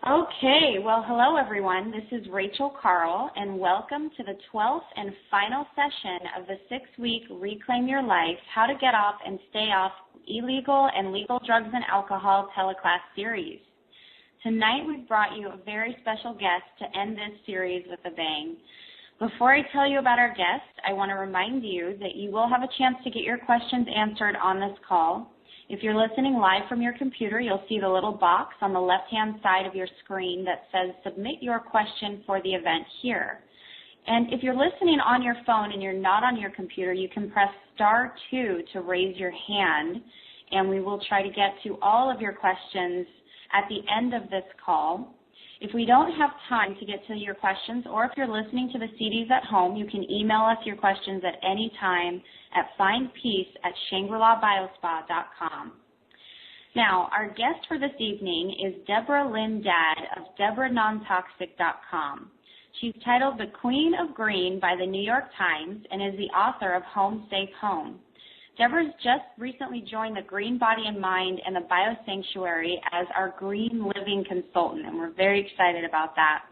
Okay, well, hello everyone. This is Rachel Carl, and welcome to the 12th and final session of the 6-week Reclaim Your Life, How to Get Off and Stay Off Illegal and Legal Drugs and Alcohol teleclass series. Tonight we've brought you a very special guest to end this series with a bang. Before I tell you about our guest, I want to remind you that you will have a chance to get your questions answered on this call. If you're listening live from your computer, you'll see the little box on the left-hand side of your screen that says Submit Your Question for the event here. And if you're listening on your phone and you're not on your computer, you can press *2 to raise your hand, and we will try to get to all of your questions at the end of this call. If we don't have time to get to your questions, or if you're listening to the CDs at home, you can email us your questions at any time at findpeace@shangri-la-biospa.com. Now, our guest for this evening is Debra Lynn Dadd of DebraNontoxic.com. She's titled the Queen of Green by the New York Times and is the author of Home Safe Home. Debra's just recently joined the Green Body and Mind and the Biosanctuary as our Green Living Consultant, and we're very excited about that.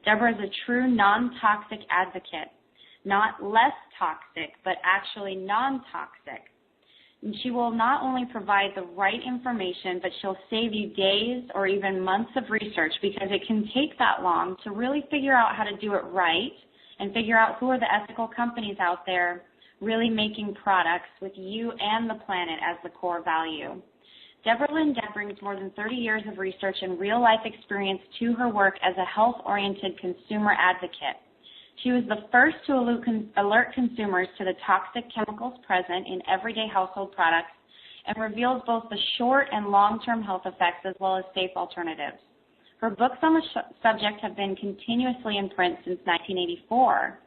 Debra is a true non-toxic advocate, not less toxic, but actually non-toxic. And she will not only provide the right information, but she'll save you days or even months of research, because it can take that long to really figure out how to do it right and figure out who are the ethical companies out there really making products with you and the planet as the core value. Debra Lynn Dadd brings more than 30 years of research and real-life experience to her work as a health-oriented consumer advocate. She was the first to alert consumers to the toxic chemicals present in everyday household products and reveals both the short and long-term health effects as well as safe alternatives. Her books on the subject have been continuously in print since 1984.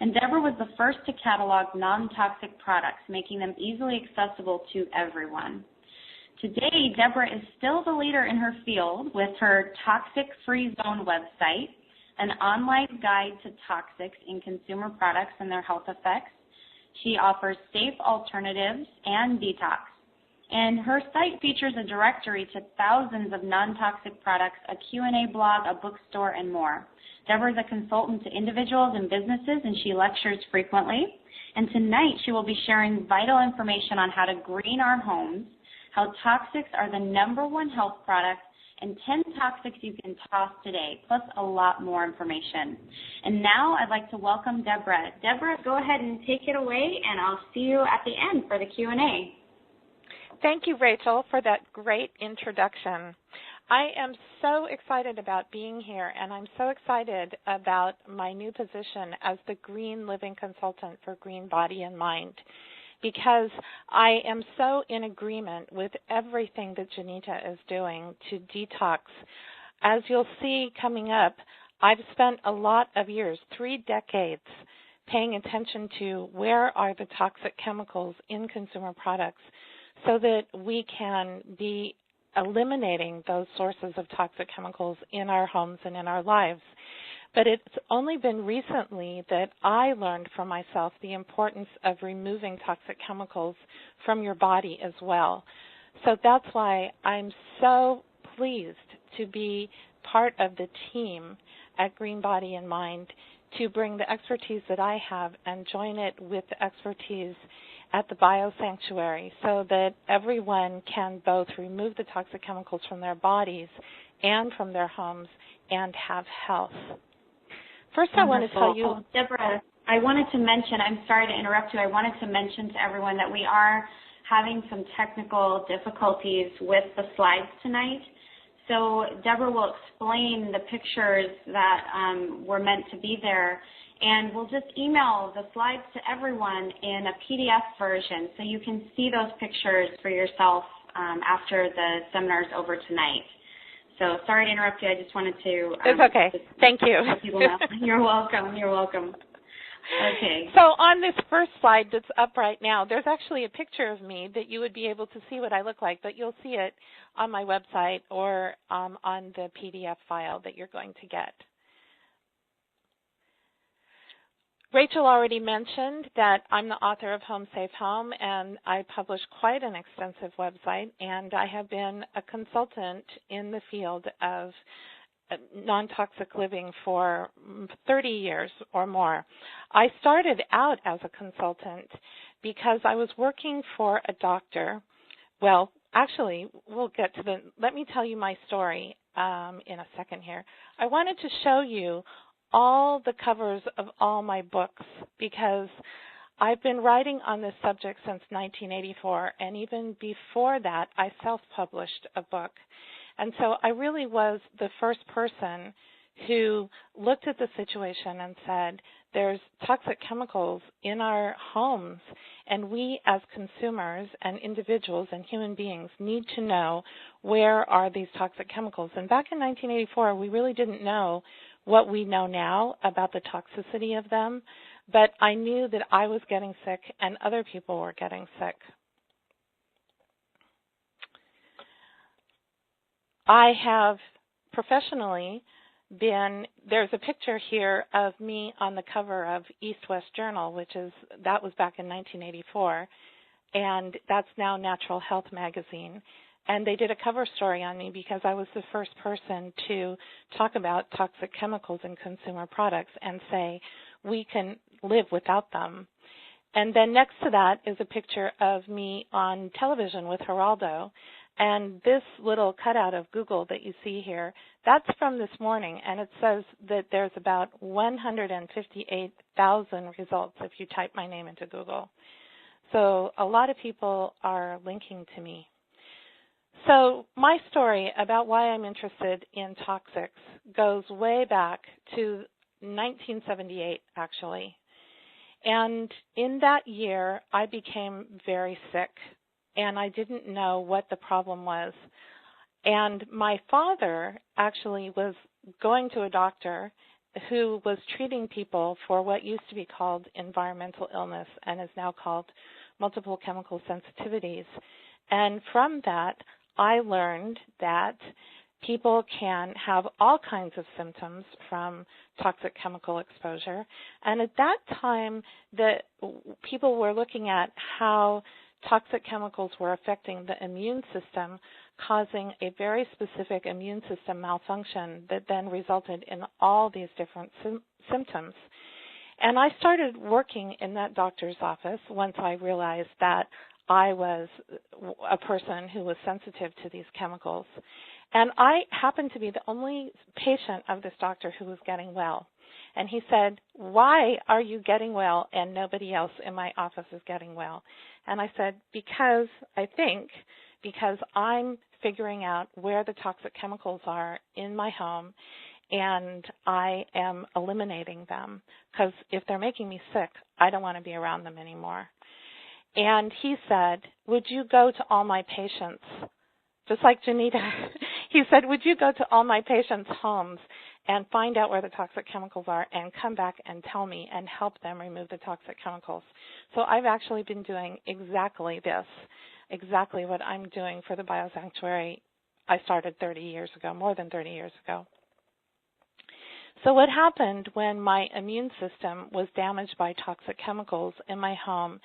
And Debra was the first to catalog non-toxic products, making them easily accessible to everyone. Today, Debra is still the leader in her field with her Toxic Free Zone website, an online guide to toxics in consumer products and their health effects. She offers safe alternatives and detox. And her site features a directory to thousands of non-toxic products, a Q&A blog, a bookstore, and more. Debra is a consultant to individuals and businesses, and she lectures frequently. And tonight she will be sharing vital information on how to green our homes, how toxics are the #1 health product, and 10 toxics you can toss today, plus a lot more information. And now I'd like to welcome Debra. Debra, go ahead and take it away, and I'll see you at the end for the Q&A. Thank you, Rachel, for that great introduction. I am so excited about being here, and I'm so excited about my new position as the Green Living Consultant for Green Body and Mind, because I am so in agreement with everything that Genita is doing to detox. As you'll see coming up, I've spent a lot of years, 3 decades, paying attention to where are the toxic chemicals in consumer products so that we can be eliminating those sources of toxic chemicals in our homes and in our lives. But it's only been recently that I learned for myself the importance of removing toxic chemicals from your body as well. So that's why I'm so pleased to be part of the team at Green Body and Mind to bring the expertise that I have and join it with the expertise at the Biosanctuary so that everyone can both remove the toxic chemicals from their bodies and from their homes and have health. First, I want to tell you... Debra, I wanted to mention, I'm sorry to interrupt you, I wanted to mention to everyone that we are having some technical difficulties with the slides tonight. So Debra will explain the pictures that were meant to be there, and we'll just email the slides to everyone in a PDF version so you can see those pictures for yourself after the seminar is over tonight. So sorry to interrupt you. I just wanted to... it's okay. Thank you. Let people know. You're welcome. You're welcome. Okay. So on this first slide that's up right now, there's actually a picture of me that you would be able to see what I look like, but you'll see it on my website or on the PDF file that you're going to get. Rachel already mentioned that I'm the author of Home Safe Home, and I publish quite an extensive website, and I have been a consultant in the field of non-toxic living for 30 years or more. I started out as a consultant because I was working for a doctor. Well, actually, let me tell you my story in a second here. I wanted to show you all the covers of all my books because I've been writing on this subject since 1984, and even before that, I self-published a book. And so I really was the first person who looked at the situation and said, there's toxic chemicals in our homes, and we as consumers and individuals and human beings need to know where are these toxic chemicals. And back in 1984, we really didn't know what we know now about the toxicity of them, but I knew that I was getting sick and other people were getting sick. I have professionally there's a picture here of me on the cover of East West Journal, that was back in 1984, and that's now Natural Health magazine. And they did a cover story on me because I was the first person to talk about toxic chemicals in consumer products and say we can live without them. And then next to that is a picture of me on television with Geraldo. And this little cutout of Google that you see here, that's from this morning, and it says that there's about 158,000 results if you type my name into Google. So a lot of people are linking to me. So my story about why I'm interested in toxics goes way back to 1978, actually. And in that year, I became very sick, and I didn't know what the problem was. And my father actually was going to a doctor who was treating people for what used to be called environmental illness and is now called multiple chemical sensitivities. And from that, I learned that people can have all kinds of symptoms from toxic chemical exposure. And at that time, people were looking at how toxic chemicals were affecting the immune system, causing a very specific immune system malfunction that then resulted in all these different symptoms. And I started working in that doctor's office once I realized that I was a person who was sensitive to these chemicals. And I happened to be the only patient of this doctor who was getting well. And he said, "Why are you getting well and nobody else in my office is getting well?" And I said, because I'm figuring out where the toxic chemicals are in my home, and I am eliminating them, because if they're making me sick, I don't want to be around them anymore. And he said, "Would you go to all my patients?" Just like Genita, he said, "Would you go to all my patients' homes and find out where the toxic chemicals are and come back and tell me and help them remove the toxic chemicals?" So I've actually been doing exactly this, exactly what I'm doing for the Biosanctuary I started 30 years ago, more than 30 years ago. So what happened when my immune system was damaged by toxic chemicals in my home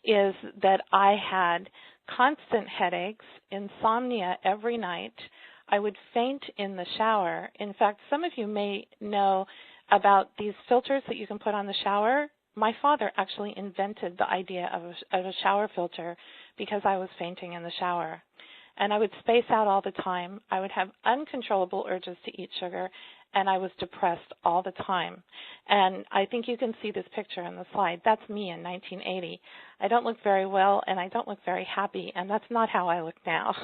is that I had constant headaches, insomnia every night. I would faint in the shower. In fact, some of you may know about these filters that you can put on the shower. My father actually invented the idea of a shower filter because I was fainting in the shower. And I would space out all the time. I would have uncontrollable urges to eat sugar, and I was depressed all the time. And I think you can see this picture in the slide. That's me in 1980. I don't look very well, and I don't look very happy, and that's not how I look now.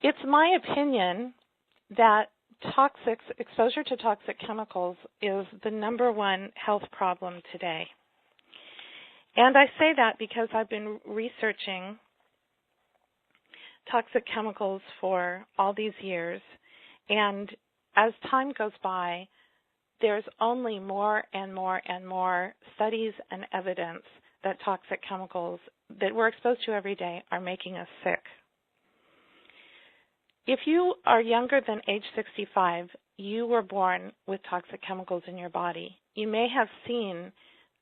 It's my opinion that exposure to toxic chemicals is the #1 health problem today. And I say that because I've been researching toxic chemicals for all these years, and as time goes by, there's only more and more and more studies and evidence that toxic chemicals that we're exposed to every day are making us sick. If you are younger than age 65, you were born with toxic chemicals in your body. You may have seen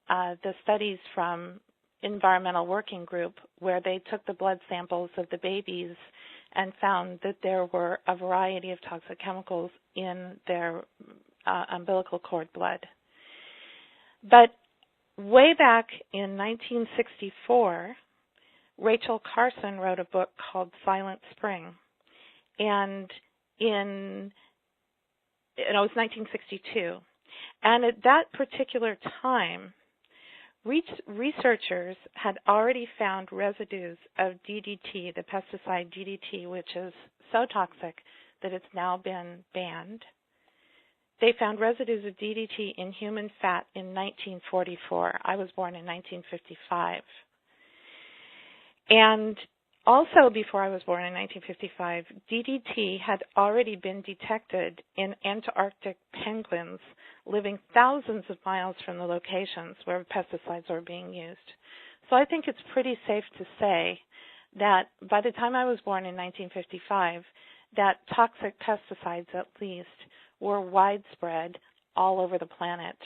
the studies from environmental working group where they took the blood samples of the babies and found that there were a variety of toxic chemicals in their umbilical cord blood. But way back in 1964, Rachel Carson wrote a book called Silent Spring. And it was 1962. And at that particular time, researchers had already found residues of DDT, the pesticide DDT, which is so toxic that it's now been banned. They found residues of DDT in human fat in 1944. I was born in 1955. And also before I was born in 1955, DDT had already been detected in Antarctic penguins living thousands of miles from the locations where pesticides were being used. So I think it's pretty safe to say that by the time I was born in 1955, that toxic pesticides at least were widespread all over the planet.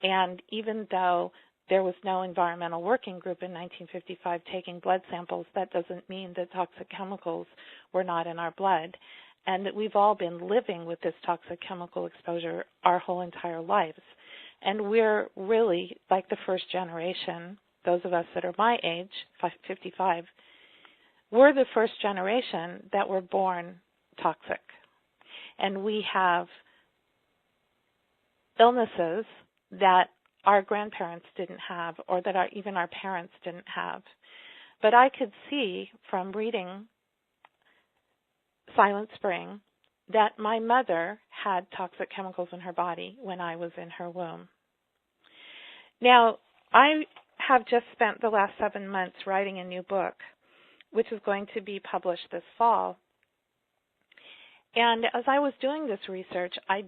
And even though there was no environmental working group in 1955 taking blood samples, that doesn't mean that toxic chemicals were not in our blood, and that we've all been living with this toxic chemical exposure our whole entire lives. And we're really like the first generation, those of us that are my age, 55, we're the first generation that were born toxic. And we have illnesses that our grandparents didn't have, or that even our parents didn't have. But I could see from reading Silent Spring that my mother had toxic chemicals in her body when I was in her womb. Now, I have just spent the last 7 months writing a new book, which is going to be published this fall. And as I was doing this research, as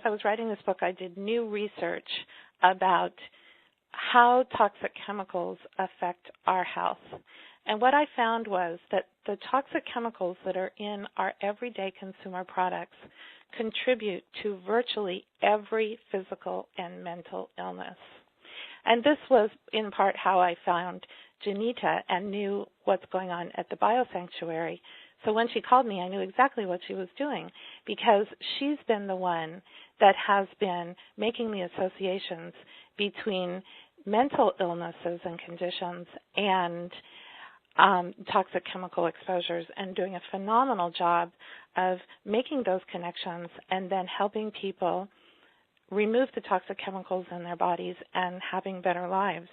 I was writing this book, I did new research about how toxic chemicals affect our health. And what I found was that the toxic chemicals that are in our everyday consumer products contribute to virtually every physical and mental illness. And this was in part how I found Genita and knew what's going on at the Biosanctuary. So when she called me, I knew exactly what she was doing, because she's been the one that has been making the associations between mental illnesses and conditions and toxic chemical exposures, and doing a phenomenal job of making those connections and then helping people remove the toxic chemicals in their bodies and having better lives.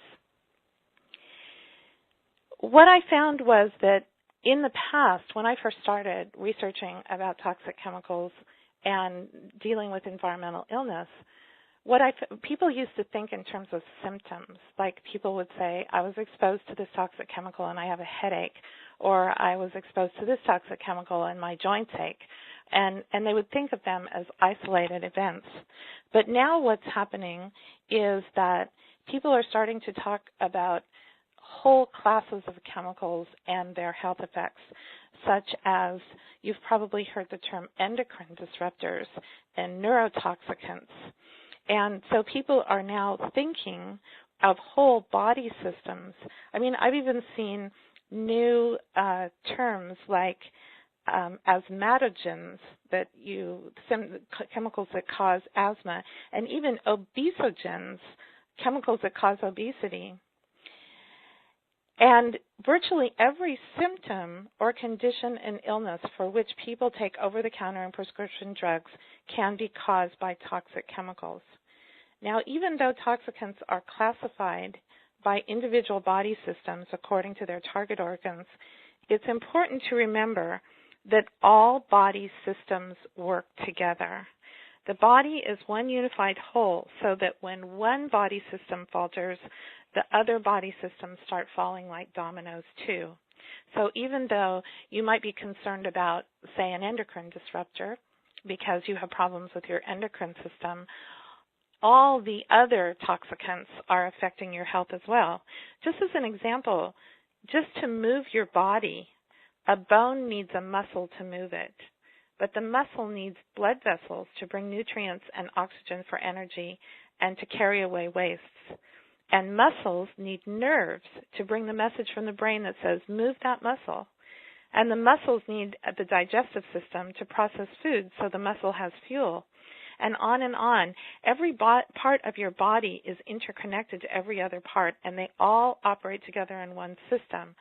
What I found was that in the past, when I first started researching about toxic chemicals and dealing with environmental illness, people used to think in terms of symptoms. Like people would say, I was exposed to this toxic chemical and I have a headache, or I was exposed to this toxic chemical and my joints ache. And they would think of them as isolated events. But now what's happening is that people are starting to talk about whole classes of chemicals and their health effects, such as you've probably heard the term endocrine disruptors and neurotoxicants. And so people are now thinking of whole body systems. I mean, I've even seen new terms like asthmatogens, chemicals that cause asthma, and even obesogens, chemicals that cause obesity. And virtually every symptom or condition and illness for which people take over-the-counter and prescription drugs can be caused by toxic chemicals. Now, even though toxicants are classified by individual body systems according to their target organs, it's important to remember that all body systems work together. The body is one unified whole, so that when one body system falters, the other body systems start falling like dominoes too. So even though you might be concerned about, say, an endocrine disruptor because you have problems with your endocrine system, all the other toxicants are affecting your health as well. Just as an example, just to move your body, a bone needs a muscle to move it, but the muscle needs blood vessels to bring nutrients and oxygen for energy and to carry away wastes. And muscles need nerves to bring the message from the brain that says, move that muscle. And the muscles need the digestive system to process food so the muscle has fuel. And on and on. Every part of your body is interconnected to every other part, and they all operate together in one system,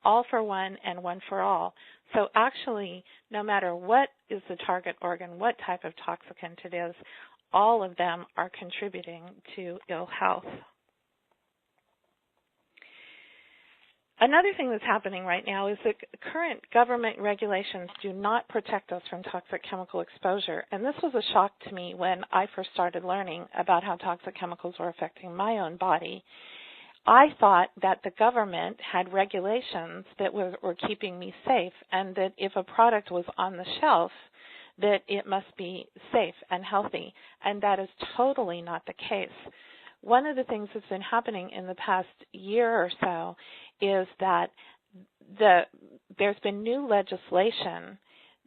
all for one and one for all. So actually, no matter what is the target organ, what type of toxicant it is, all of them are contributing to ill health. Another thing that's happening right now is that current government regulations do not protect us from toxic chemical exposure. And this was a shock to me when I first started learning about how toxic chemicals were affecting my own body. I thought that the government had regulations that were keeping me safe, and that if a product was on the shelf, that it must be safe and healthy. And that is totally not the case. One of the things that's been happening in the past year or so is that there's been new legislation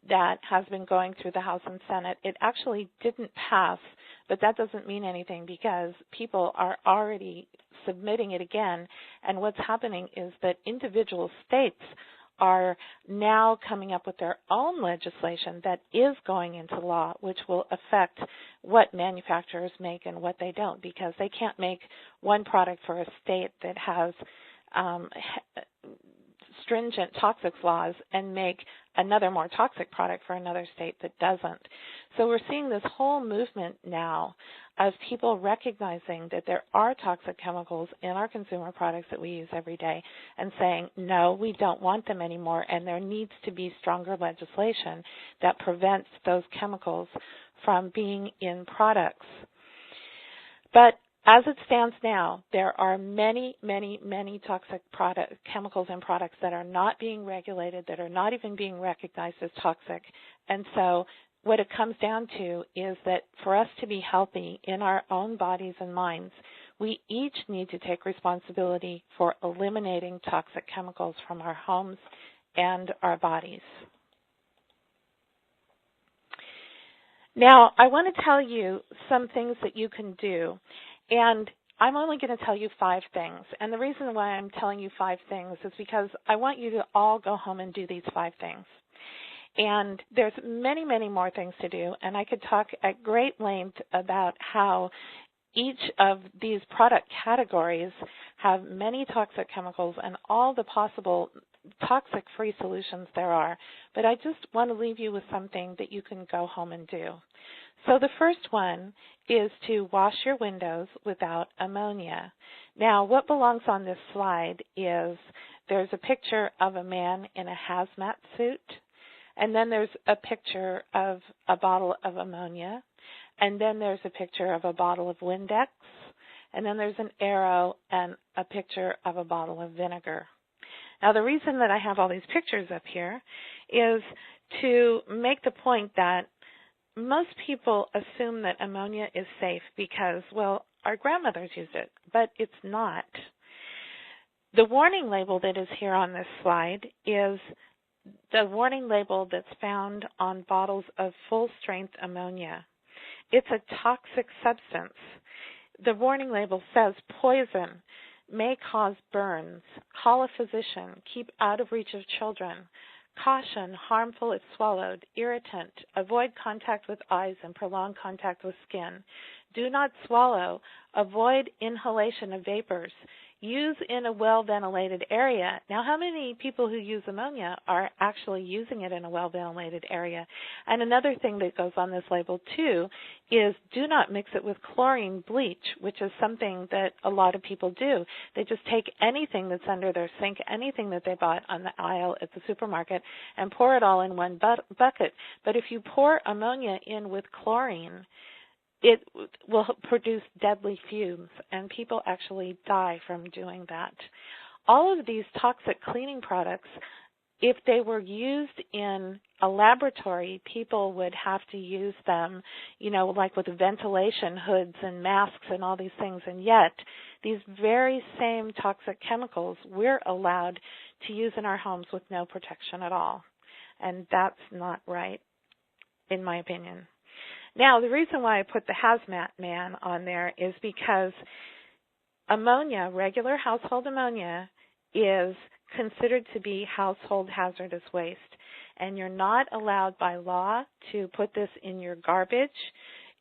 that has been going through the House and Senate. It actually didn't pass, but that doesn't mean anything because people are already submitting it again. And what's happening is that individual states are now coming up with their own legislation that is going into law, which will affect what manufacturers make and what they don't, because they can't make one product for a state that has stringent toxic laws and make another more toxic product for another state that doesn't. So we're seeing this whole movement now of people recognizing that there are toxic chemicals in our consumer products that we use every day and saying, no, we don't want them anymore, and there needs to be stronger legislation that prevents those chemicals from being in products. But as it stands now, there are many, many, many toxic chemicals in products that are not being regulated, that are not even being recognized as toxic. And so what it comes down to is that for us to be healthy in our own bodies and minds, we each need to take responsibility for eliminating toxic chemicals from our homes and our bodies. Now, I want to tell you some things that you can do. And I'm only going to tell you 5 things. And the reason why I'm telling you 5 things is because I want you to all go home and do these 5 things. And there's many, many more things to do. And I could talk at great length about how each of these product categories have many toxic chemicals and all the possible toxic-free solutions there are. But I just want to leave you with something that you can go home and do. So the first one is to wash your windows without ammonia. Now, what belongs on this slide is there's a picture of a man in a hazmat suit, and then there's a picture of a bottle of ammonia, and then there's a picture of a bottle of Windex, and then there's an arrow and a picture of a bottle of vinegar. Now, the reason that I have all these pictures up here is to make the point that most people assume that ammonia is safe because, well, our grandmothers used it, but it's not. The warning label that is here on this slide is the warning label that's found on bottles of full-strength ammonia. It's a toxic substance. The warning label says poison, may cause burns, call a physician, keep out of reach of children, caution, harmful if swallowed, irritant, avoid contact with eyes and prolonged contact with skin, do not swallow, avoid inhalation of vapors, use in a well-ventilated area. Now, how many people who use ammonia are actually using it in a well-ventilated area? And another thing that goes on this label, too, is do not mix it with chlorine bleach, which is something that a lot of people do. They just take anything that's under their sink, anything that they bought on the aisle at the supermarket, and pour it all in one bucket. But if you pour ammonia in with chlorine, it will produce deadly fumes, and people actually die from doing that. All of these toxic cleaning products, if they were used in a laboratory, people would have to use them, like with ventilation hoods and masks and all these things, and yet these very same toxic chemicals we're allowed to use in our homes with no protection at all. And that's not right, in my opinion. Now, the reason why I put the hazmat man on there is because ammonia, regular household ammonia, is considered to be household hazardous waste, and you're not allowed by law to put this in your garbage.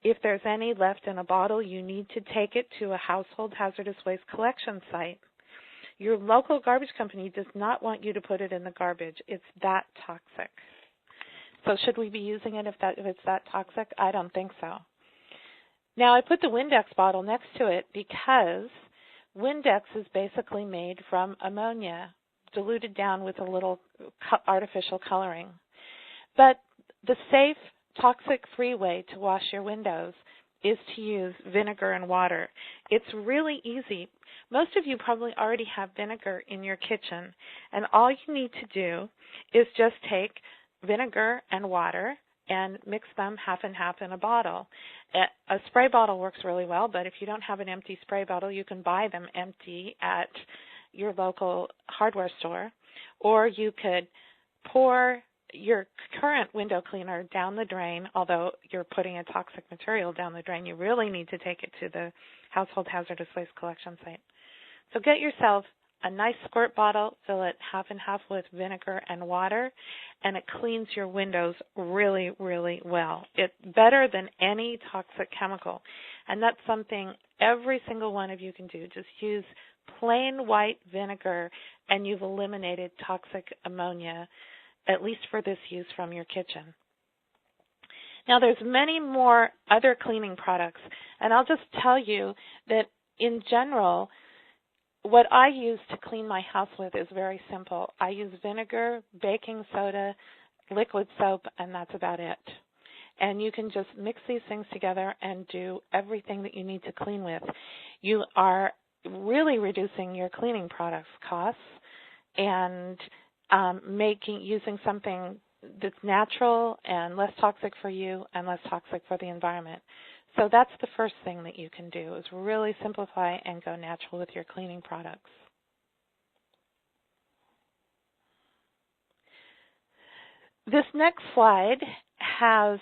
If there's any left in a bottle, you need to take it to a household hazardous waste collection site. Your local garbage company does not want you to put it in the garbage. It's that toxic. So should we be using it if it's that toxic? I don't think so. Now, I put the Windex bottle next to it because Windex is basically made from ammonia, diluted down with a little artificial coloring. But the safe, toxic-free way to wash your windows is to use vinegar and water. It's really easy. Most of you probably already have vinegar in your kitchen, and all you need to do is just take vinegar and water and mix them half and half in a bottle. A spray bottle works really well, but if you don't have an empty spray bottle, you can buy them empty at your local hardware store, or you could pour your current window cleaner down the drain. Although you're putting a toxic material down the drain, you really need to take it to the household hazardous waste collection site. So get yourself a nice squirt bottle, fill it half and half with vinegar and water, and it cleans your windows really, really well. It's better than any toxic chemical, and that's something every single one of you can do. Just use plain white vinegar, and you've eliminated toxic ammonia, at least for this use, from your kitchen. Now, there's many more other cleaning products, and I'll just tell you that in general, what I use to clean my house with is very simple. I use vinegar, baking soda, liquid soap, and that's about it. And you can just mix these things together and do everything that you need to clean with. You are really reducing your cleaning products costs and using something that's natural and less toxic for you and less toxic for the environment. So that's the first thing that you can do, is really simplify and go natural with your cleaning products. This next slide has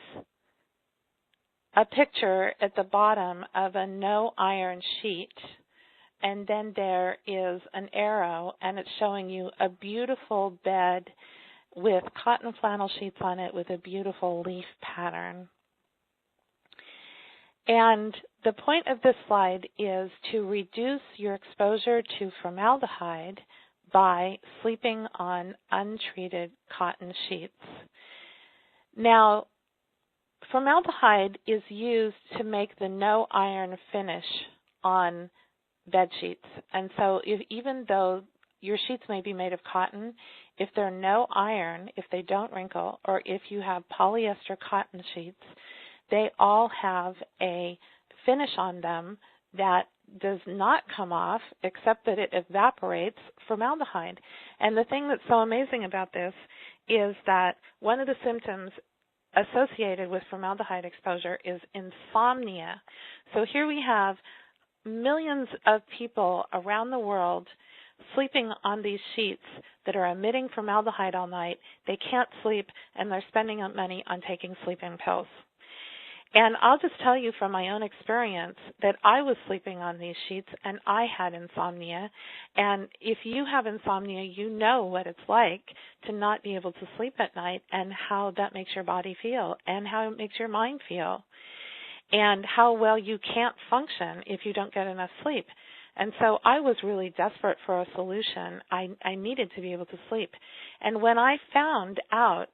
a picture at the bottom of a no iron sheet, and then there is an arrow, and it's showing you a beautiful bed with cotton flannel sheets on it with a beautiful leaf pattern. And the point of this slide is to reduce your exposure to formaldehyde by sleeping on untreated cotton sheets. Now, formaldehyde is used to make the no iron finish on bed sheets. And so even though your sheets may be made of cotton, if they're no iron, if they don't wrinkle, or if you have polyester cotton sheets, they all have a finish on them that does not come off, except that it evaporates formaldehyde. And the thing that's so amazing about this is that one of the symptoms associated with formaldehyde exposure is insomnia. So here we have millions of people around the world sleeping on these sheets that are emitting formaldehyde all night. They can't sleep, and they're spending money on taking sleeping pills. And I'll just tell you from my own experience that I was sleeping on these sheets and I had insomnia. And if you have insomnia, you know what it's like to not be able to sleep at night and how that makes your body feel and how it makes your mind feel and how well you can't function if you don't get enough sleep. And so I was really desperate for a solution. I needed to be able to sleep. And when I found out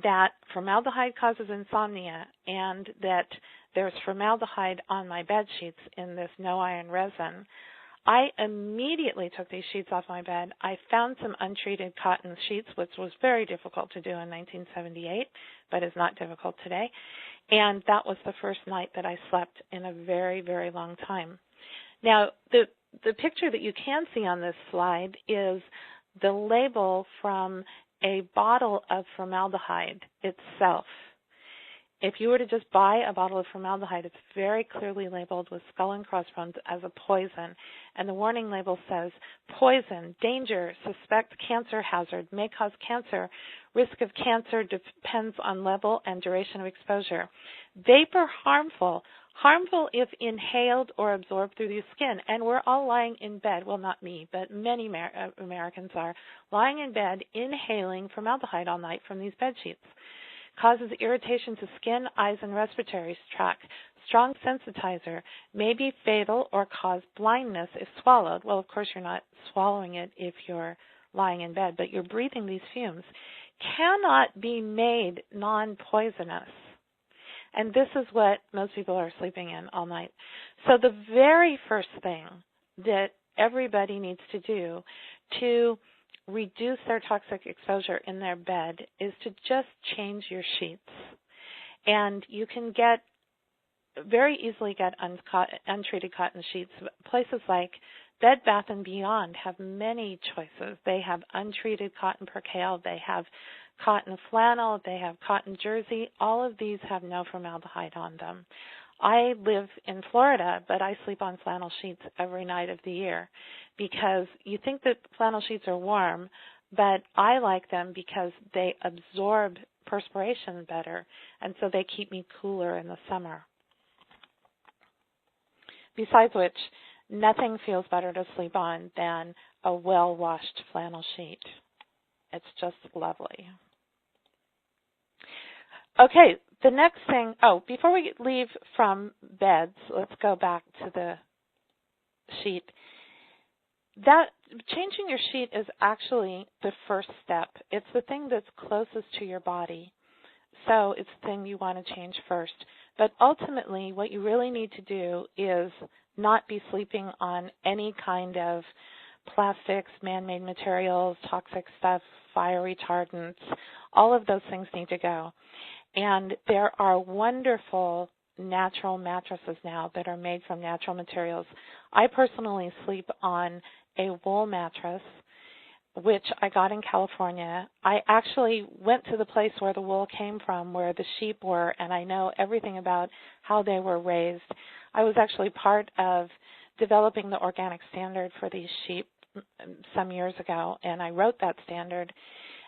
that formaldehyde causes insomnia and that there's formaldehyde on my bed sheets in this no iron resin, I immediately took these sheets off my bed. I found some untreated cotton sheets, which was very difficult to do in 1978, but is not difficult today. And that was the first night that I slept in a very, very long time. Now, the picture that you can see on this slide is the label from a bottle of formaldehyde itself. If you were to just buy a bottle of formaldehyde, it's very clearly labeled with skull and crossbones as a poison. And the warning label says, poison, danger, suspect cancer hazard, may cause cancer, risk of cancer depends on level and duration of exposure. Vapor harmful, harmful if inhaled or absorbed through the skin. And we're all lying in bed, well, not me, but many Americans are lying in bed inhaling formaldehyde all night from these bed sheets. Causes irritation to skin, eyes, and respiratory tract. Strong sensitizer, may be fatal or cause blindness if swallowed. Well, of course, you're not swallowing it if you're lying in bed, but you're breathing these fumes. Cannot be made non-poisonous. And this is what most people are sleeping in all night. So the very first thing that everybody needs to do to reduce their toxic exposure in their bed is to just change your sheets. And you can very easily get untreated cotton sheets. Places like Bed Bath & Beyond have many choices. They have untreated cotton percale. They have cotton flannel. They have cotton jersey. All of these have no formaldehyde on them. I live in Florida, but I sleep on flannel sheets every night of the year because you think that flannel sheets are warm, but I like them because they absorb perspiration better, and so they keep me cooler in the summer. Besides which, nothing feels better to sleep on than a well-washed flannel sheet. It's just lovely. Okay, the next thing, before we leave from beds, let's go back to the sheet. That changing your sheet is actually the first step. It's the thing that's closest to your body. So it's the thing you want to change first. But ultimately, what you really need to do is not be sleeping on any kind of plastics, man-made materials, toxic stuff, fire retardants. All of those things need to go. And there are wonderful natural mattresses now that are made from natural materials. I personally sleep on a wool mattress, which I got in California. I actually went to the place where the wool came from, where the sheep were, and I know everything about how they were raised. I was actually part of developing the organic standard for these sheep some years ago, and I wrote that standard.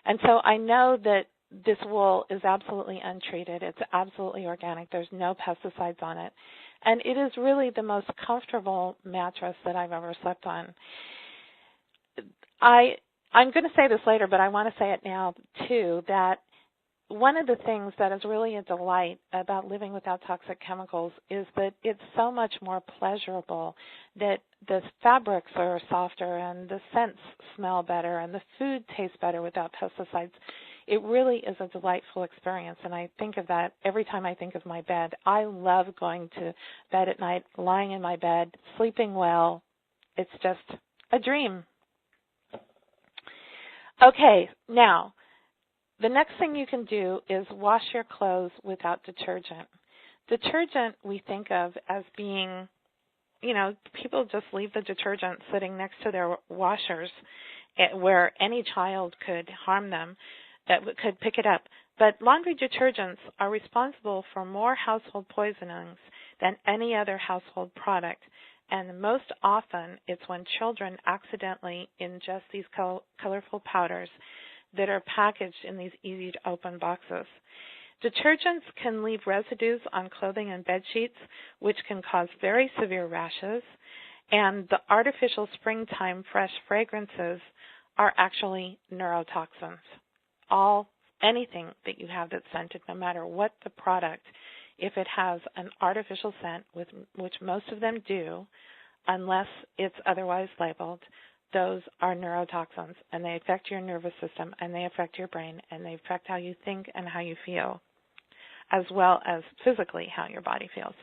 And so I know that this wool is absolutely untreated. It's absolutely organic. There's no pesticides on it. And it is really the most comfortable mattress that I've ever slept on. I'm going to say this later, but I want to say it now, too, that one of the things that is really a delight about living without toxic chemicals is that it's so much more pleasurable, that the fabrics are softer and the scents smell better and the food tastes better without pesticides. It really is a delightful experience, and I think of that every time I think of my bed. I love going to bed at night, lying in my bed, sleeping well. It's just a dream. Okay, now, the next thing you can do is wash your clothes without detergent. Detergent we think of as being, people just leave the detergent sitting next to their washers where any child could harm them, that could pick it up. But laundry detergents are responsible for more household poisonings than any other household product. And most often it's when children accidentally ingest these colorful powders that are packaged in these easy-to-open boxes. Detergents can leave residues on clothing and bed sheets, which can cause very severe rashes. And the artificial springtime fresh fragrances are actually neurotoxins. Anything that you have that's scented, no matter what the product, if it has an artificial scent, which most of them do, unless it's otherwise labeled, those are neurotoxins, and they affect your nervous system, and they affect your brain, and they affect how you think and how you feel, as well as physically how your body feels.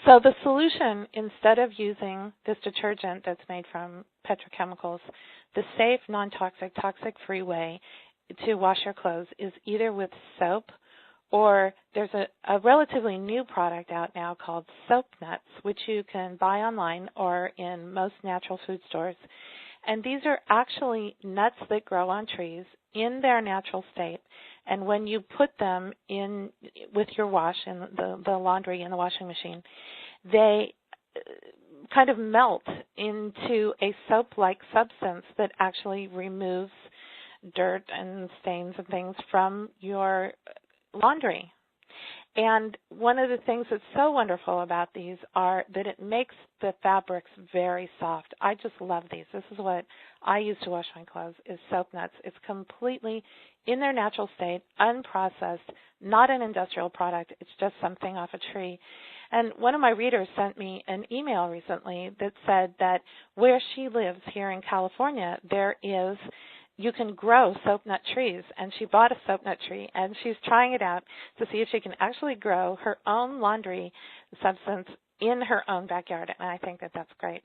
So the solution, instead of using this detergent that's made from petrochemicals, the safe, non-toxic, toxic-free way to wash your clothes is either with soap, or there's a relatively new product out now called soap nuts, which you can buy online or in most natural food stores. And these are actually nuts that grow on trees in their natural state. And when you put them in with your wash in the laundry in the washing machine, they kind of melt into a soap-like substance that actually removes dirt and stains and things from your laundry. And one of the things that's so wonderful about these are that it makes the fabrics very soft. I just love these. This is what I use to wash my clothes, is soap nuts. It's completely in their natural state, unprocessed, not an industrial product. It's just something off a tree. And one of my readers sent me an email recently that said that where she lives here in California, you can grow soap nut trees, and she bought a soap nut tree, and she's trying it out to see if she can actually grow her own laundry substance in her own backyard, and I think that that's great.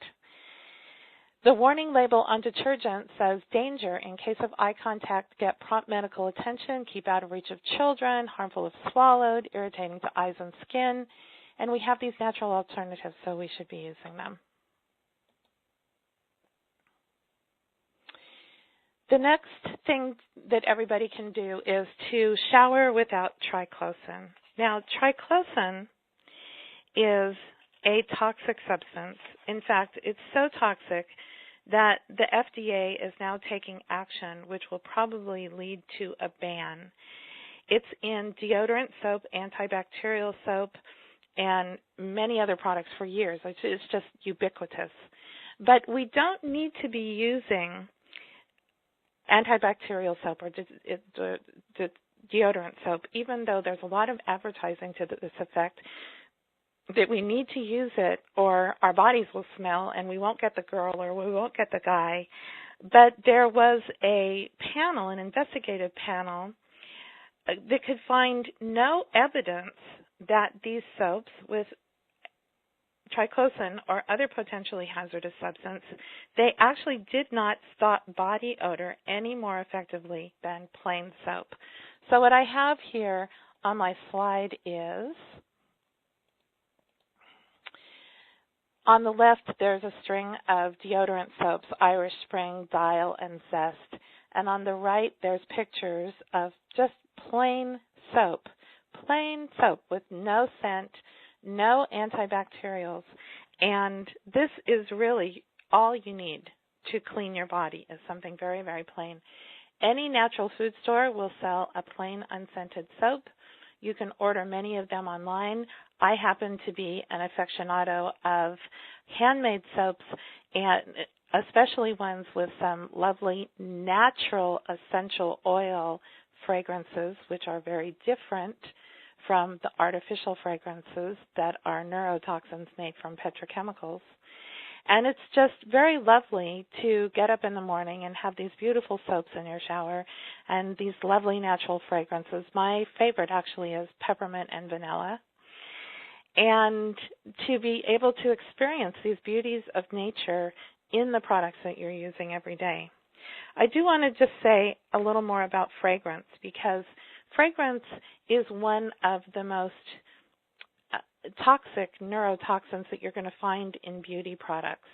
The warning label on detergent says, danger, in case of eye contact, get prompt medical attention, keep out of reach of children, harmful if swallowed, irritating to eyes and skin, and we have these natural alternatives, so we should be using them. The next thing that everybody can do is to shower without triclosan. Now, triclosan is a toxic substance. In fact, it's so toxic that the FDA is now taking action, which will probably lead to a ban. It's in deodorant soap, antibacterial soap, and many other products for years. It's just ubiquitous. But we don't need to be using antibacterial soap or deodorant soap, even though there's a lot of advertising to this effect, that we need to use it or our bodies will smell and we won't get the girl or we won't get the guy. But there was a panel, an investigative panel, that could find no evidence that these soaps with triclosan or other potentially hazardous substance, they actually did not stop body odor any more effectively than plain soap. So what I have here on my slide is, on the left there's a string of deodorant soaps, Irish Spring, Dial, and Zest. And on the right there's pictures of just plain soap with no scent, no antibacterials, and this is really all you need to clean your body, is something very, very plain. Any natural food store will sell a plain unscented soap. You can order many of them online. I happen to be an aficionado of handmade soaps, and especially ones with some lovely natural essential oil fragrances, which are very different from the artificial fragrances that are neurotoxins made from petrochemicals. And it's just very lovely to get up in the morning and have these beautiful soaps in your shower and these lovely natural fragrances. My favorite actually is peppermint and vanilla. And to be able to experience these beauties of nature in the products that you're using every day. I do want to just say a little more about fragrance, because fragrance is one of the most toxic neurotoxins that you're going to find in beauty products.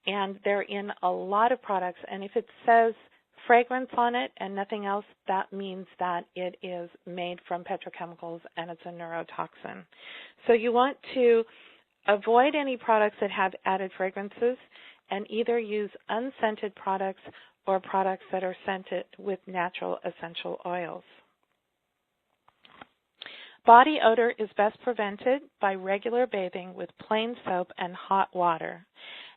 And they're in a lot of products, and if it says fragrance on it and nothing else, that means that it is made from petrochemicals and it's a neurotoxin. So you want to avoid any products that have added fragrances and either use unscented products or products that are scented with natural essential oils. Body odor is best prevented by regular bathing with plain soap and hot water.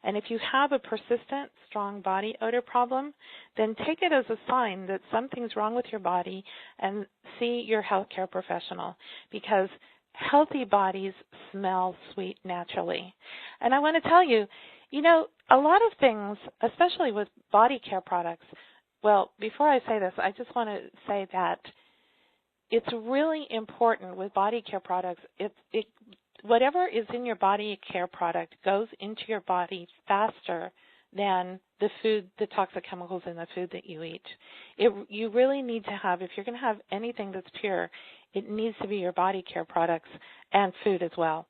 And if you have a persistent, strong body odor problem, then take it as a sign that something's wrong with your body and see your healthcare professional, because healthy bodies smell sweet naturally. And I want to tell you, a lot of things, especially with body care products, well, before I say this, I just want to say that it's really important with body care products. Whatever is in your body care product goes into your body faster than the toxic chemicals in the food that you eat. You really need to have, if you're going to have anything that's pure, it needs to be your body care products and food as well.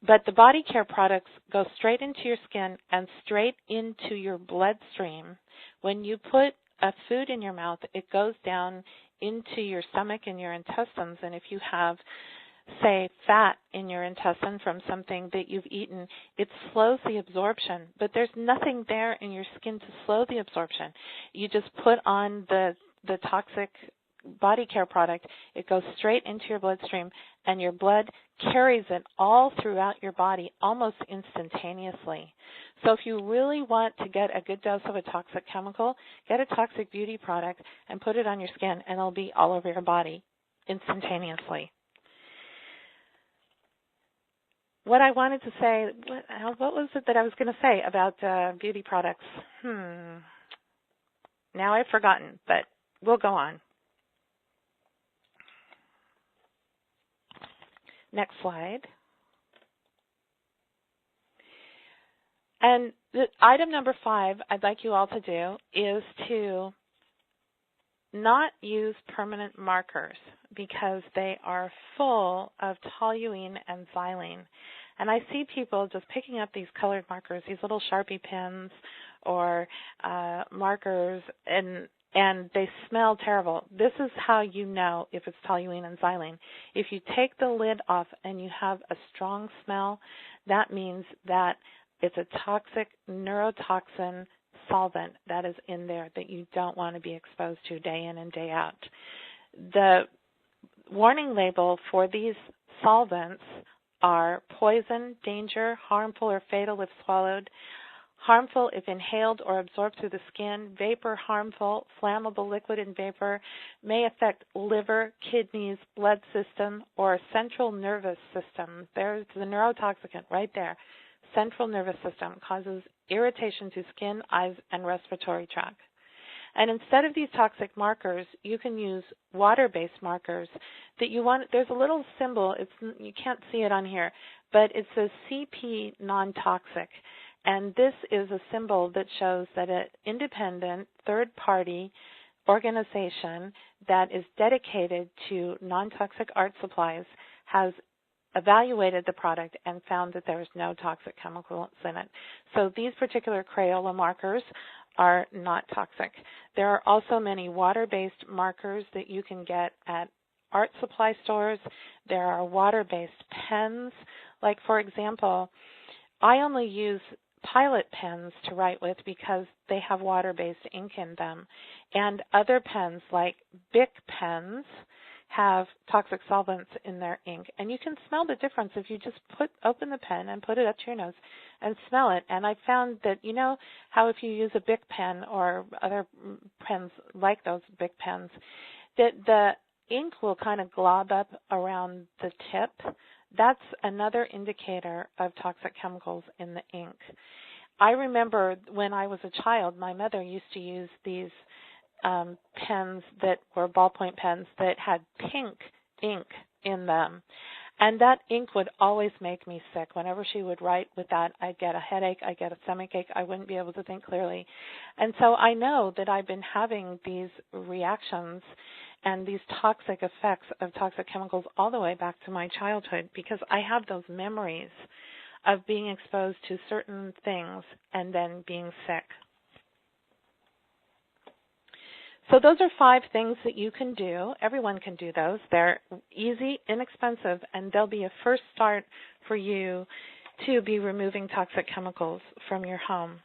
But the body care products go straight into your skin and straight into your bloodstream. When you put a food in your mouth, it goes down into your stomach and your intestines, and if you have, say, fat in your intestine from something that you've eaten, it slows the absorption, but there's nothing there in your skin to slow the absorption. You just put on the toxic body care product, it goes straight into your bloodstream, and your blood carries it all throughout your body almost instantaneously. So if you really want to get a good dose of a toxic chemical, get a toxic beauty product and put it on your skin, and it'll be all over your body instantaneously. What I wanted to say, what was it that I was going to say about beauty products? Now I've forgotten, but we'll go on. Next slide. And item number 5 I'd like you all to do is to not use permanent markers because they are full of toluene and xylene. And I see people just picking up these colored markers, these little Sharpie pens or markers, and they smell terrible. This is how you know if it's toluene and xylene. If you take the lid off and you have a strong smell, that means that it's a toxic neurotoxin solvent that is in there that you don't want to be exposed to day in and day out. The warning label for these solvents are poison, danger, harmful or fatal if swallowed, harmful if inhaled or absorbed through the skin, vapor, harmful, flammable liquid and vapor, may affect liver, kidneys, blood system, or central nervous system. There's the neurotoxicant right there. Central nervous system causes irritation to skin, eyes, and respiratory tract. And instead of these toxic markers, you can use water-based markers that you want. There's a little symbol. You can't see it on here, but it says CP non-toxic. And this is a symbol that shows that an independent third-party organization that is dedicated to non-toxic art supplies has evaluated the product and found that there is no toxic chemicals in it. So these particular Crayola markers are not toxic. There are also many water-based markers that you can get at art supply stores. There are water-based pens. Like, for example, I only use Pilot pens to write with because they have water-based ink in them. And other pens, like Bic pens, have toxic solvents in their ink. And you can smell the difference if you just open the pen and put it up to your nose and smell it. And I found that, you know how if you use a Bic pen or other pens like those Bic pens, that the ink will kind of glob up around the tip. That's another indicator of toxic chemicals in the ink. I remember when I was a child, my mother used to use these pens that were ballpoint pens that had pink ink in them. And that ink would always make me sick. Whenever she would write with that, I'd get a headache, I'd get a stomachache, I wouldn't be able to think clearly. And so I know that I've been having these reactions and these toxic effects of toxic chemicals all the way back to my childhood because I have those memories of being exposed to certain things and then being sick. So those are 5 things that you can do. Everyone can do those. They're easy, inexpensive, and they'll be a first start for you to be removing toxic chemicals from your home.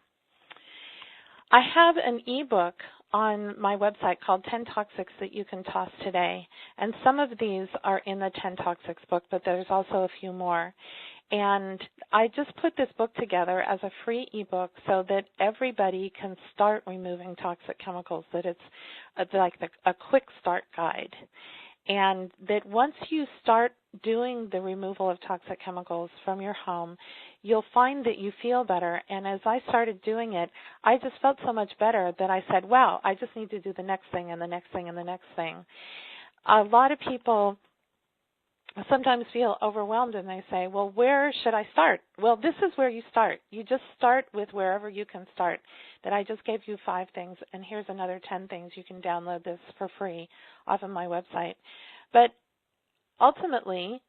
I have an ebook on my website called 10 Toxics That You Can Toss Today, and some of these are in the 10 Toxics book, but there's also a few more. And I just put this book together as a free ebook so that everybody can start removing toxic chemicals, that it's like a quick start guide. And that once you start doing the removal of toxic chemicals from your home, you'll find that you feel better. And as I started doing it, I just felt so much better that I said, wow, I just need to do the next thing and the next thing and the next thing. A lot of people sometimes feel overwhelmed and they say, well, where should I start? Well, this is where you start. You just start with wherever you can start. That I just gave you 5 things, and here's another 10 things. You can download this for free off of my website. But ultimately,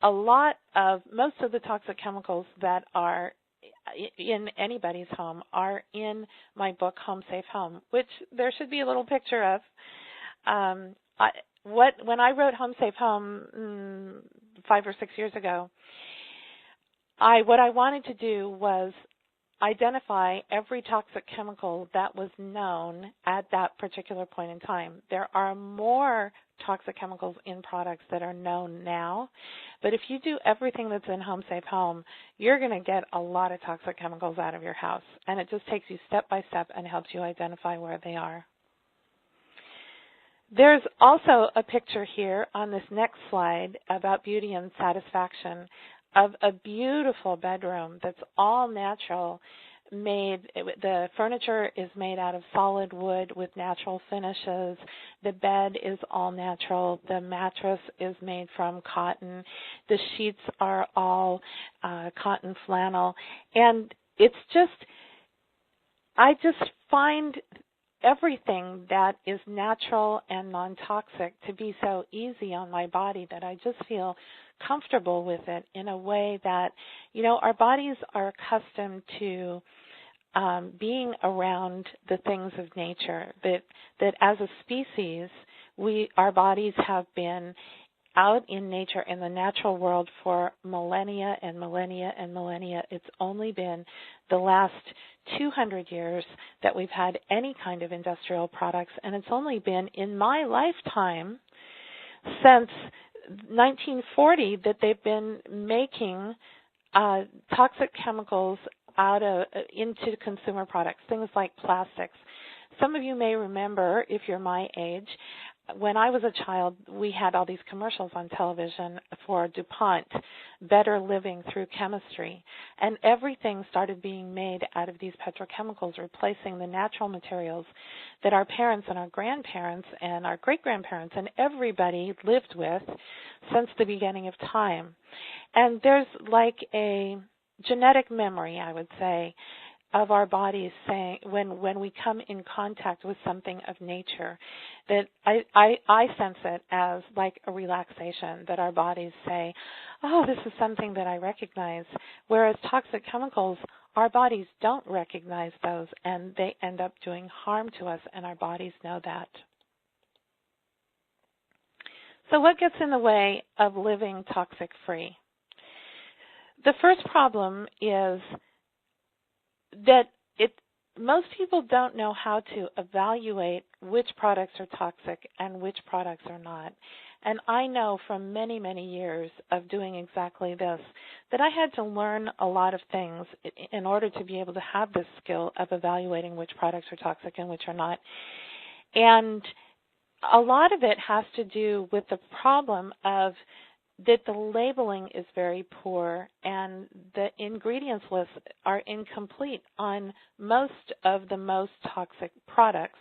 most of the toxic chemicals that are in anybody's home are in my book, Home Safe Home, which there should be a little picture of. When I wrote Home Safe Home 5 or 6 years ago, what I wanted to do was identify every toxic chemical that was known at that particular point in time. There are more toxic chemicals in products that are known now, but if you do everything that's in Home Safe Home, you're going to get a lot of toxic chemicals out of your house, and it just takes you step by step and helps you identify where they are. There's also a picture here on this next slide about beauty and satisfaction of a beautiful bedroom that's all natural. The furniture is made out of solid wood with natural finishes. The bed is all natural. The mattress is made from cotton. The sheets are all cotton flannel. And it's just, I just find everything that is natural and non-toxic to be so easy on my body that I just feel comfortable with it in a way that, you know, our bodies are accustomed to being around the things of nature, that as a species, our bodies have been out in nature, in the natural world for millennia and millennia and millennia. It's only been the last 200 years that we've had any kind of industrial products, and it's only been in my lifetime since 1940 that they've been making toxic chemicals into consumer products, things like plastics. Some of you may remember, if you're my age, when I was a child, we had all these commercials on television for DuPont, Better Living Through Chemistry, and everything started being made out of these petrochemicals, replacing the natural materials that our parents and our grandparents and our great-grandparents and everybody lived with since the beginning of time. And there's like a genetic memory, I would say, of our bodies saying when we come in contact with something of nature, that I sense it as like a relaxation, that our bodies say, oh, this is something that I recognize, whereas toxic chemicals, our bodies don't recognize those, and they end up doing harm to us, and our bodies know that. So what gets in the way of living toxic-free? The first problem is that most people don't know how to evaluate which products are toxic and which products are not. And I know from many, many years of doing exactly this that I had to learn a lot of things in order to be able to have this skill of evaluating which products are toxic and which are not. And a lot of it has to do with the problem of that the labeling is very poor and the ingredients lists are incomplete on most of the most toxic products.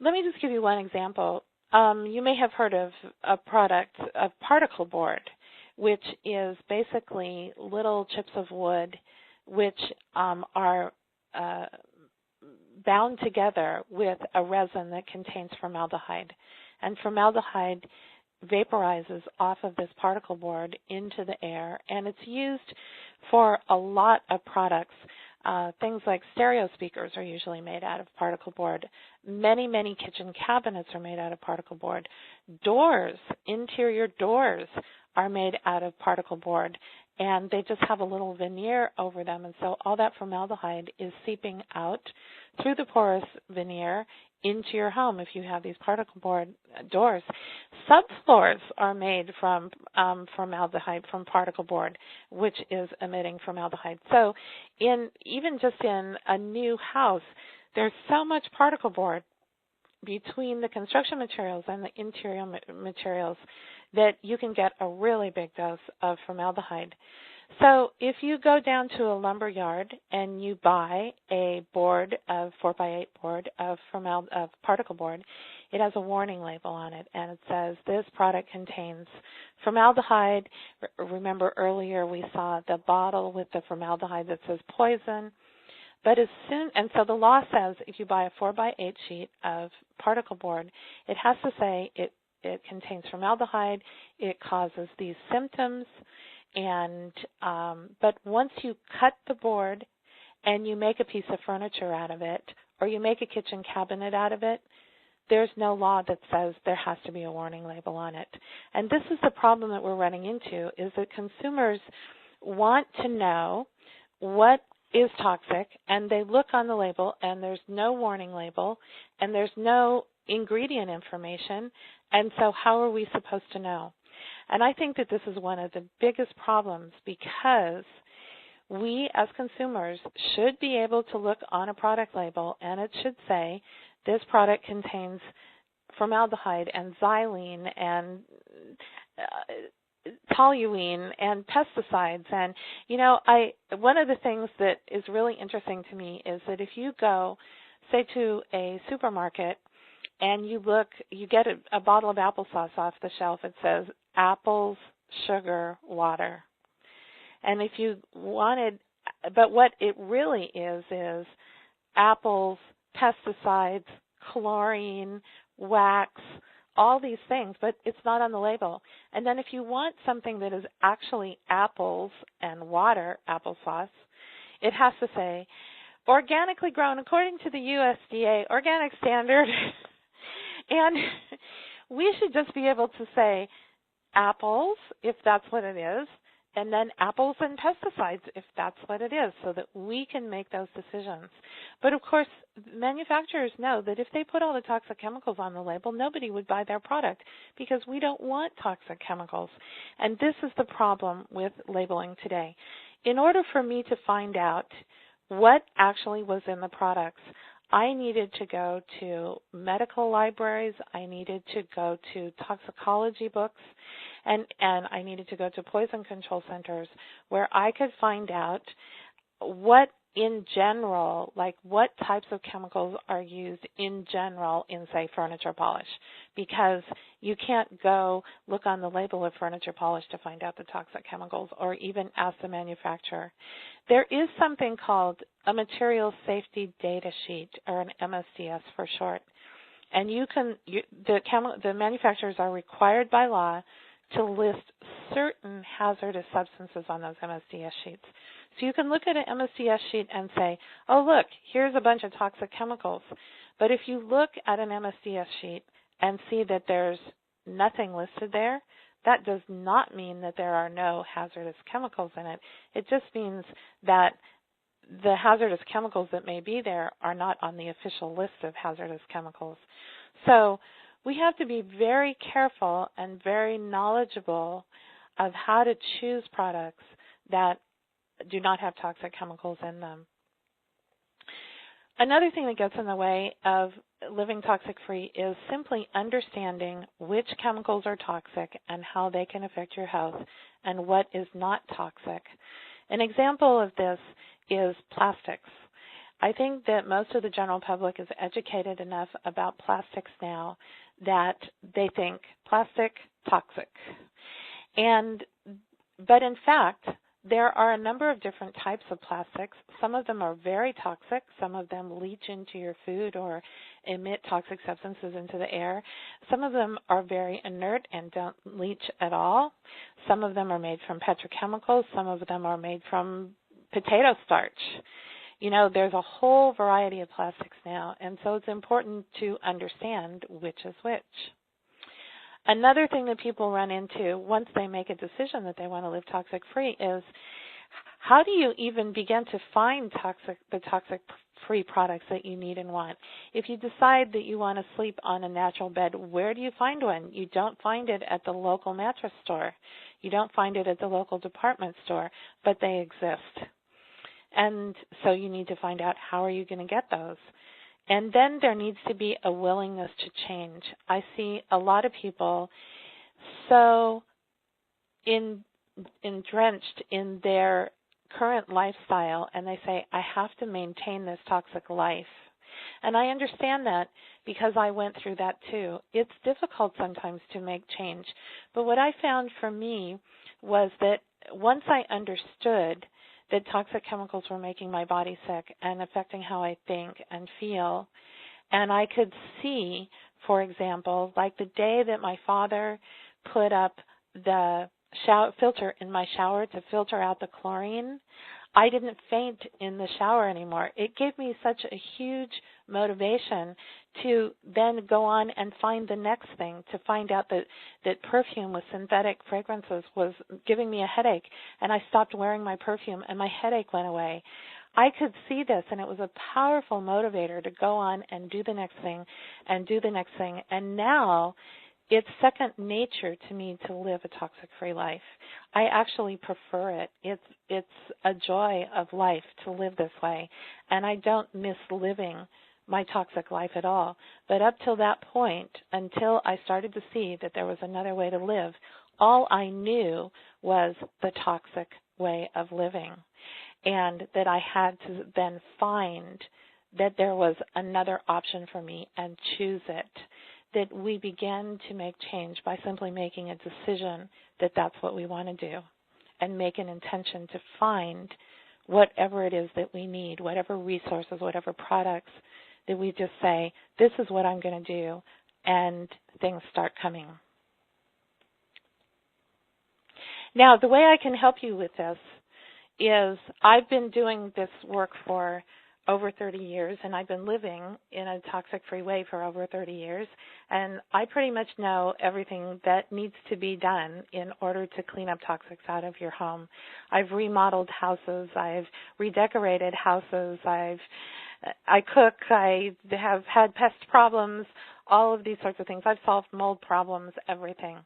Let me just give you one example. You may have heard of a product, a particle board, which is basically little chips of wood which are bound together with a resin that contains formaldehyde. And formaldehyde vaporizes off of this particle board into the air, and it's used for a lot of products. Things like stereo speakers are usually made out of particle board. Many, many kitchen cabinets are made out of particle board. Doors, interior doors, are made out of particle board, and they just have a little veneer over them, and so all that formaldehyde is seeping out through the porous veneer into your home if you have these particle board doors. Subfloors are made from formaldehyde, from particle board, which is emitting formaldehyde. So even just in a new house, there's so much particle board between the construction materials and the interior materials that you can get a really big dose of formaldehyde. So if you go down to a lumber yard and you buy a board of 4x8 board of particle board, it has a warning label on it, and it says this product contains formaldehyde. Remember earlier we saw the bottle with the formaldehyde that says poison. But and so the law says if you buy a 4x8 sheet of particle board, it has to say it contains formaldehyde, it causes these symptoms, and but once you cut the board and you make a piece of furniture out of it, or you make a kitchen cabinet out of it, there's no law that says there has to be a warning label on it. And this is the problem that we're running into, is that consumers want to know what is toxic, and they look on the label, and there's no warning label, and there's no ingredient information, and so how are we supposed to know? And I think that this is one of the biggest problems, because we as consumers should be able to look on a product label, and it should say this product contains formaldehyde and xylene and toluene and pesticides. And, one of the things that is really interesting to me is that if you go, say, to a supermarket and you get a bottle of applesauce off the shelf, it says apples, sugar, water. And if you wanted, but what it really is apples, pesticides, chlorine, wax, all these things, but it's not on the label. And then if you want something that is actually apples and water, applesauce, it has to say organically grown according to the USDA organic standard. And we should just be able to say apples, if that's what it is, and then apples and pesticides, if that's what it is, so that we can make those decisions. But, of course, manufacturers know that if they put all the toxic chemicals on the label, nobody would buy their product because we don't want toxic chemicals. And this is the problem with labeling today. In order for me to find out what actually was in the products, I needed to go to medical libraries, I needed to go to toxicology books, and I needed to go to poison control centers where I could find out what in general, like what types of chemicals are used in general in, say, furniture polish, because you can't go look on the label of furniture polish to find out the toxic chemicals or even ask the manufacturer. There is something called a material safety data sheet, or an MSDS for short, and the manufacturers are required by law to list certain hazardous substances on those MSDS sheets. So you can look at an MSDS sheet and say, oh, look, here's a bunch of toxic chemicals. But if you look at an MSDS sheet and see that there's nothing listed there, that does not mean that there are no hazardous chemicals in it. It just means that the hazardous chemicals that may be there are not on the official list of hazardous chemicals. So we have to be very careful and very knowledgeable of how to choose products that do not have toxic chemicals in them. Another thing that gets in the way of living toxic-free is simply understanding which chemicals are toxic and how they can affect your health and what is not toxic. An example of this is plastics. I think that most of the general public is educated enough about plastics now that they think plastic, toxic. But in fact, there are a number of different types of plastics. Some of them are very toxic. Some of them leach into your food or emit toxic substances into the air. Some of them are very inert and don't leach at all. Some of them are made from petrochemicals. Some of them are made from potato starch. There's a whole variety of plastics now, and so it's important to understand which is which. Another thing that people run into once they make a decision that they want to live toxic-free is, how do you even begin to find the toxic-free products that you need and want? If you decide that you want to sleep on a natural bed, where do you find one? You don't find it at the local mattress store. You don't find it at the local department store, but they exist. And so you need to find out, how are you going to get those? And then there needs to be a willingness to change. I see a lot of people so entrenched in their current lifestyle, and they say, I have to maintain this toxic life. And I understand that because I went through that too. It's difficult sometimes to make change. But what I found for me was that once I understood that toxic chemicals were making my body sick and affecting how I think and feel, and I could see, for example, like the day that my father put up the filter in my shower to filter out the chlorine, I didn't faint in the shower anymore. It gave me such a huge motivation to then go on and find the next thing, to find out that perfume with synthetic fragrances was giving me a headache, and I stopped wearing my perfume and my headache went away. I could see this, and it was a powerful motivator to go on and do the next thing and do the next thing. And now it's second nature to me to live a toxic-free life. I actually prefer it. It's a joy of life to live this way, and I don't miss living my toxic life at all. But up till that point, until I started to see that there was another way to live, all I knew was the toxic way of living, and that I had to then find that there was another option for me and choose it. That we began to make change by simply making a decision that that's what we want to do, and make an intention to find whatever it is that we need, whatever resources, whatever products, that we just say, this is what I'm going to do, and things start coming. Now, the way I can help you with this is I've been doing this work for over 30 years, and I've been living in a toxic-free way for over 30 years, and I pretty much know everything that needs to be done in order to clean up toxics out of your home. I've remodeled houses, I've redecorated houses, I cook, I have had pest problems, all of these sorts of things. I've solved mold problems, everything.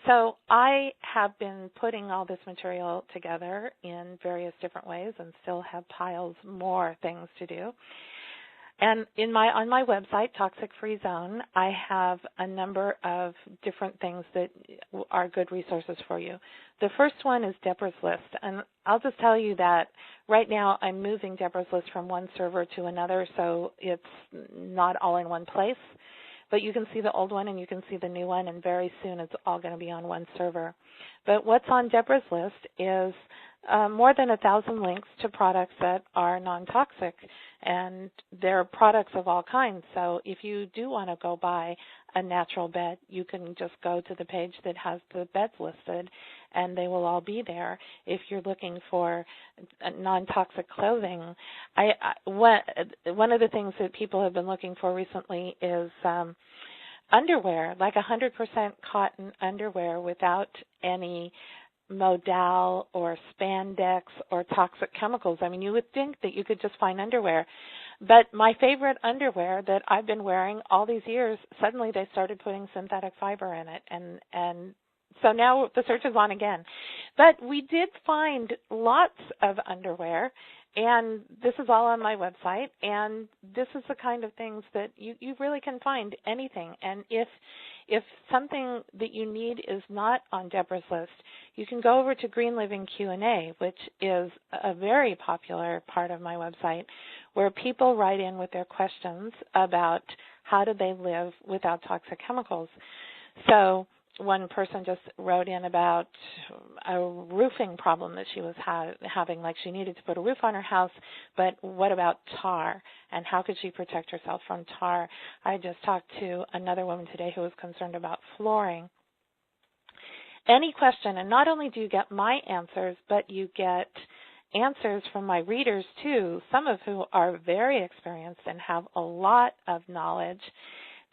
So I have been putting all this material together in various different ways and still have piles more things to do. And on my website, Toxic Free Zone, I have a number of different things that are good resources for you. The first one is Debra's List, and I'll just tell you that right now I'm moving Debra's List from one server to another, so it's not all in one place. But you can see the old one and you can see the new one, and very soon it's all going to be on one server. But what's on Debra's List is more than 1,000 links to products that are non-toxic, and they're products of all kinds. So if you do want to go buy a natural bed, you can just go to the page that has the beds listed, and they will all be there. If you're looking for non-toxic clothing, one of the things that people have been looking for recently is underwear, like 100% cotton underwear without any modal or spandex or toxic chemicals. I mean, you would think that you could just find underwear. But my favorite underwear that I've been wearing all these years, suddenly they started putting synthetic fiber in it. And so now the search is on again. But we did find lots of underwear, and this is all on my website, and this is the kind of things that you really can find anything. And if something that you need is not on Debra's List, you can go over to Green Living Q&A, which is a very popular part of my website, where people write in with their questions about how do they live without toxic chemicals. So one person just wrote in about a roofing problem that she was having, like she needed to put a roof on her house, but what about tar, and how could she protect herself from tar? I just talked to another woman today who was concerned about flooring. Any question, and not only do you get my answers, but you get answers from my readers too, some of who are very experienced and have a lot of knowledge.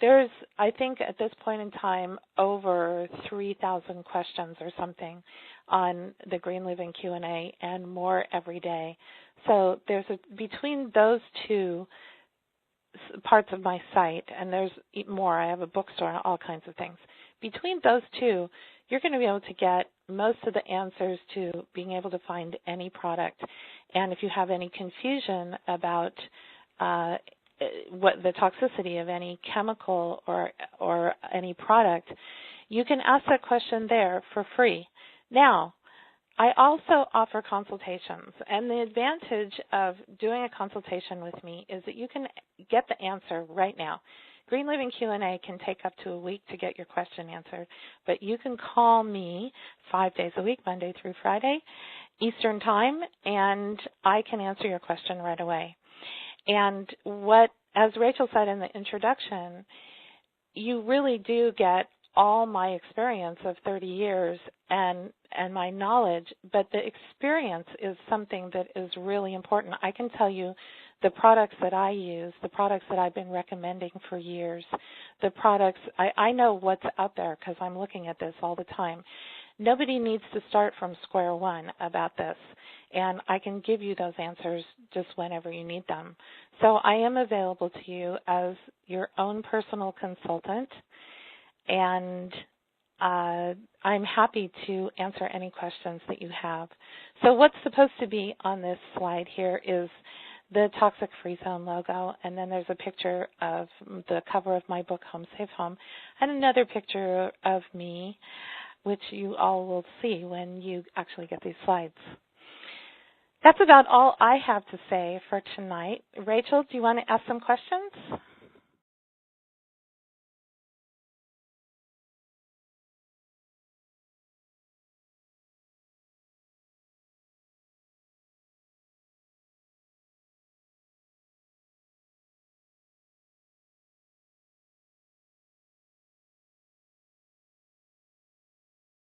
There's, I think, at this point in time, over 3,000 questions or something on the Green Living Q&A, and more every day. So there's between those two parts of my site, and there's more. I have a bookstore and all kinds of things. Between those two, you're going to be able to get most of the answers to being able to find any product. And if you have any confusion about what the toxicity of any chemical or any product, you can ask that question there for free. Now, I also offer consultations, and the advantage of doing a consultation with me is that you can get the answer right now. Green Living Q&A can take up to a week to get your question answered, but you can call me 5 days a week, Monday through Friday, Eastern Time, and I can answer your question right away. And as Rachel said in the introduction, you really do get all my experience of 30 years and my knowledge, but the experience is something that is really important. I can tell you the products that I use, the products that I've been recommending for years, the products, I know what's out there because I'm looking at this all the time. Nobody needs to start from square one about this. and I can give you those answers just whenever you need them. So I am available to you as your own personal consultant, and I'm happy to answer any questions that you have. So what's supposed to be on this slide here is the Toxic Free Zone logo, and then there's a picture of the cover of my book, Home Safe Home, and another picture of me, which you all will see when you actually get these slides. That's about all I have to say for tonight. Rachel, do you want to ask some questions?